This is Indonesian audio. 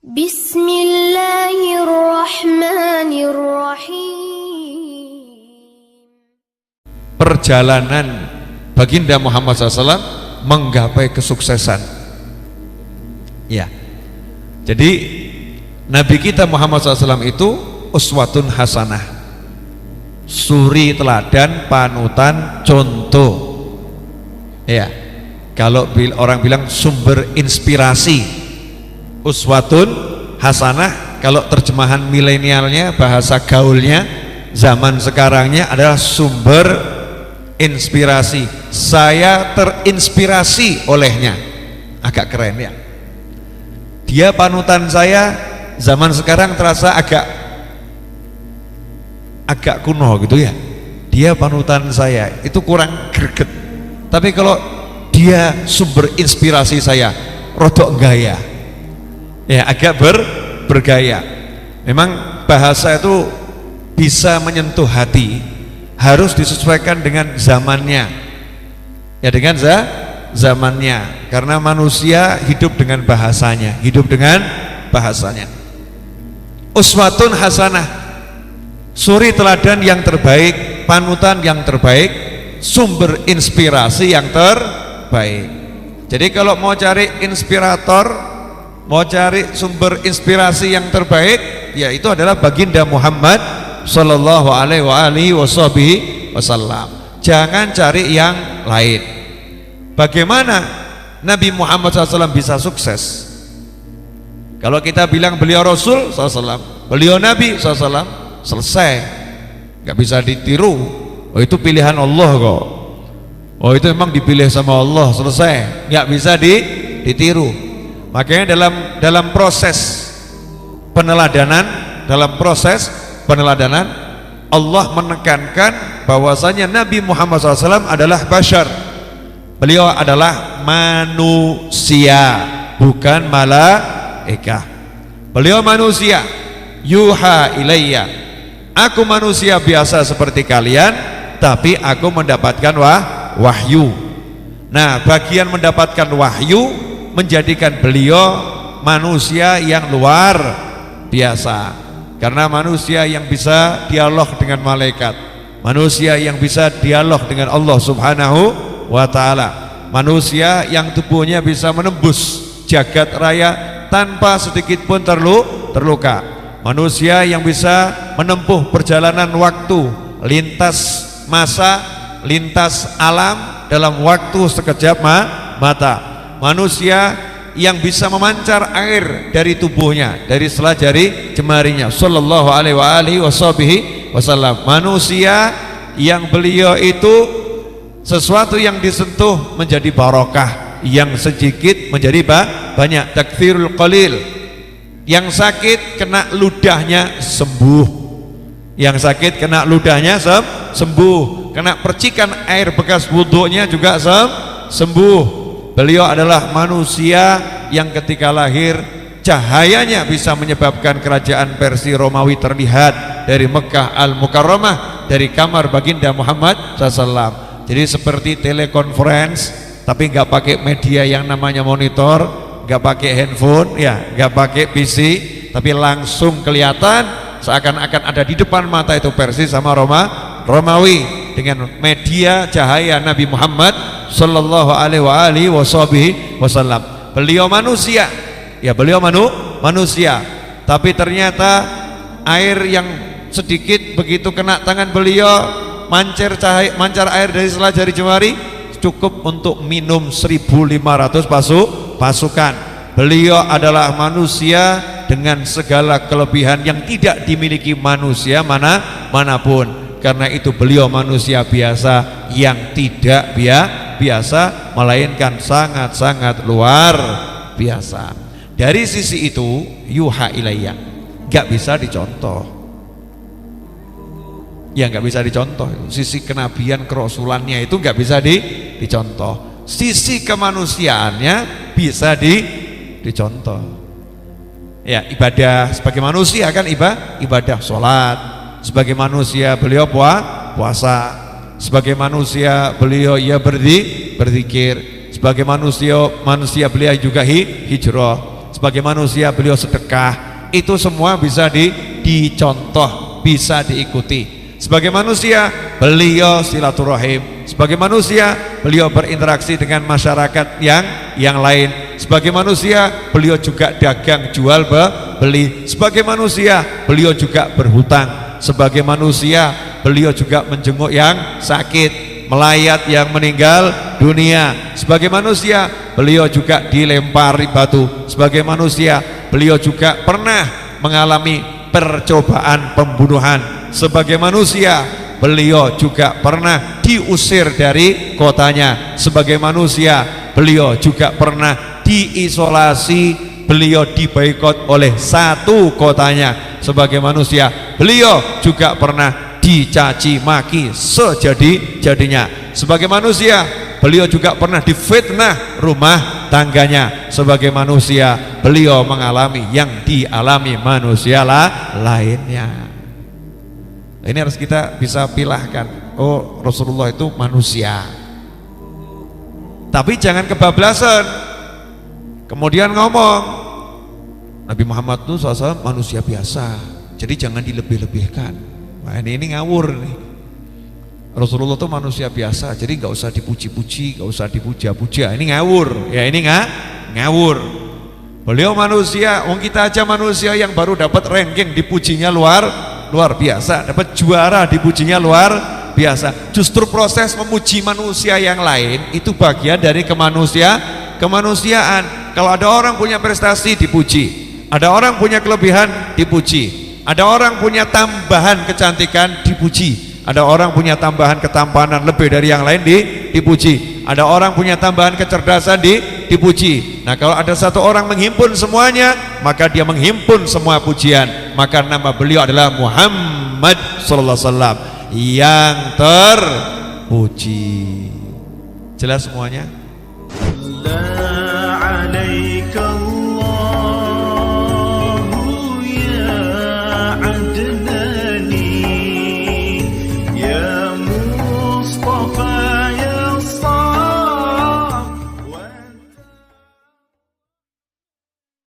Bismillahirrahmanirrahim. Perjalanan baginda Muhammad SAW menggapai kesuksesan. Ya, jadi Nabi kita Muhammad SAW itu uswatun hasanah, suri teladan, panutan, contoh. Ya, kalau orang bilang sumber inspirasi. Uswatun hasanah, kalau terjemahan milenialnya, bahasa gaulnya zaman sekarangnya adalah sumber inspirasi. Saya terinspirasi olehnya. Agak keren ya. Dia panutan saya, zaman sekarang terasa agak kuno gitu ya. Dia panutan saya, itu kurang greget. Tapi kalau dia sumber inspirasi saya, rodok gaya. Ya, agak bergaya. Memang bahasa itu bisa menyentuh hati, harus disesuaikan dengan zamannya. Ya, dengan zamannya, karena manusia hidup dengan bahasanya, Uswatun hasanah, suri teladan yang terbaik, panutan yang terbaik, sumber inspirasi yang terbaik. Jadi kalau mau cari inspirator, mau cari sumber inspirasi yang terbaik, yaitu adalah baginda Muhammad sallallahu alaihi wasallam. Jangan cari yang lain. Bagaimana Nabi Muhammad SAW bisa sukses? Kalau kita bilang beliau Rasul SAW, beliau Nabi SAW, selesai, nggak bisa ditiru. Oh, itu pilihan Allah kok. Oh, itu memang dipilih sama Allah, selesai, nggak bisa ditiru. Makanya dalam proses peneladanan, Allah menekankan bahwasanya Nabi Muhammad SAW adalah bashar. Beliau adalah manusia, bukan malaikah. Beliau manusia. Yuha ilayya, aku manusia biasa seperti kalian, tapi aku mendapatkan wahyu. Nah, bagian mendapatkan wahyu menjadikan beliau manusia yang luar biasa, karena manusia yang bisa dialog dengan malaikat, manusia yang bisa dialog dengan Allah Subhanahu wa ta'ala, manusia yang tubuhnya bisa menembus jagat raya tanpa sedikit pun terluka, manusia yang bisa menempuh perjalanan waktu, lintas masa, lintas alam dalam waktu sekejap mata, manusia yang bisa memancar air dari tubuhnya, dari sela jari jemarinya, sallallahu alaihi wasallam. Manusia yang beliau itu sesuatu yang disentuh menjadi barokah, yang sedikit menjadi banyak, takfirul qalil. Yang sakit kena ludahnya sembuh, yang sakit kena ludahnya sembuh, kena percikan air bekas wudhunya juga sembuh. Beliau adalah manusia yang ketika lahir cahayanya bisa menyebabkan kerajaan Persia Romawi terlihat dari Mekah Al-Mukarramah, dari kamar baginda Muhammad SAW. Jadi seperti telekonferensi, tapi nggak pakai media yang namanya monitor, nggak pakai handphone, ya, nggak pakai PC, tapi langsung kelihatan seakan-akan ada di depan mata itu Persia sama Romawi dengan media cahaya Nabi Muhammad sallallahu alaihi wasallam. Beliau manusia, ya, beliau manusia, tapi ternyata air yang sedikit begitu kena tangan beliau, mancar air dari sela jari jemari cukup untuk minum 1.500 pasukan. Beliau adalah manusia dengan segala kelebihan yang tidak dimiliki manusia manapun. Karena itu beliau manusia biasa yang tidak biasa, melainkan sangat-sangat luar biasa. Dari sisi itu, yuha ilayya, nggak bisa dicontoh. Ya, nggak bisa dicontoh. Sisi kenabian, kerasulannya itu nggak bisa dicontoh. Sisi kemanusiaannya bisa dicontoh. Ya, ibadah sebagai manusia kan ibadah sholat. Sebagai manusia beliau puasa, sebagai manusia beliau berzikir, sebagai manusia beliau juga hijrah, sebagai manusia beliau sedekah, itu semua bisa dicontoh, bisa diikuti. Sebagai manusia beliau silaturahim, sebagai manusia beliau berinteraksi dengan masyarakat yang lain, sebagai manusia beliau juga dagang jual beli, sebagai manusia beliau juga berhutang, sebagai manusia beliau juga menjenguk yang sakit, melayat yang meninggal dunia, sebagai manusia beliau juga dilempari batu, sebagai manusia beliau juga pernah mengalami percobaan pembunuhan, sebagai manusia beliau juga pernah diusir dari kotanya, sebagai manusia beliau juga pernah diisolasi, beliau diboikot oleh satu kotanya, sebagai manusia beliau juga pernah dicaci maki sejadi-jadinya, sebagai manusia beliau juga pernah difitnah rumah tangganya, sebagai manusia beliau mengalami yang dialami manusia lainnya. Ini harus kita bisa pilahkan. Oh, Rasulullah itu manusia. Tapi jangan kebablasan kemudian ngomong Nabi Muhammad itu SAW manusia biasa, jadi jangan dilebih-lebihkan. Nah, ini ngawur nih. Rasulullah itu manusia biasa, jadi nggak usah dipuji-puji, nggak usah dipuja-puja. Ini ngawur, ya ini ngawur. Beliau manusia, kita aja manusia yang baru dapat ranking dipujinya luar biasa, dapat juara dipujinya luar biasa. Justru proses memuji manusia yang lain itu bagian dari kemanusiaan. Kalau ada orang punya prestasi dipuji, ada orang punya kelebihan dipuji, ada orang punya tambahan kecantikan dipuji, ada orang punya tambahan ketampanan lebih dari yang lain dipuji, ada orang punya tambahan kecerdasan dipuji. Nah, kalau ada satu orang menghimpun semuanya, maka dia menghimpun semua pujian. Maka nama beliau adalah Muhammad sallallahu alaihi wasallam yang terpuji. Jelas semuanya?